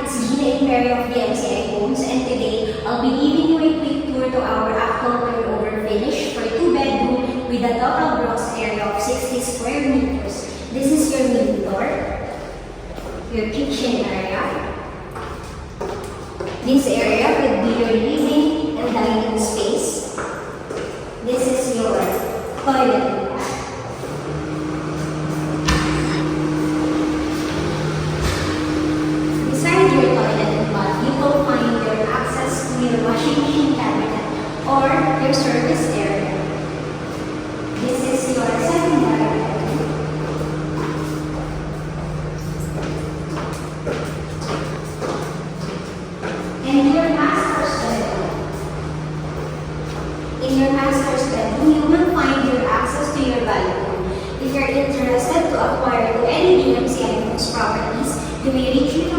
it's Gina Imperi of the MCI Homes, and today I'll be giving you a quick tour to our actual turnover finish for 2-bedroom with a total gross area of 60 square meters. This is your main door, your kitchen area. This area could be your living and dining space. This is your toilet. Beside your toilet and bath, you will find your access to your washing machine cabinet or your service area. This is your secondary bedroom. And your master's bedroom. In your master's bedroom, you will find your access to your balcony. If you're interested to acquire to any DMCI Homes properties, you may reach me to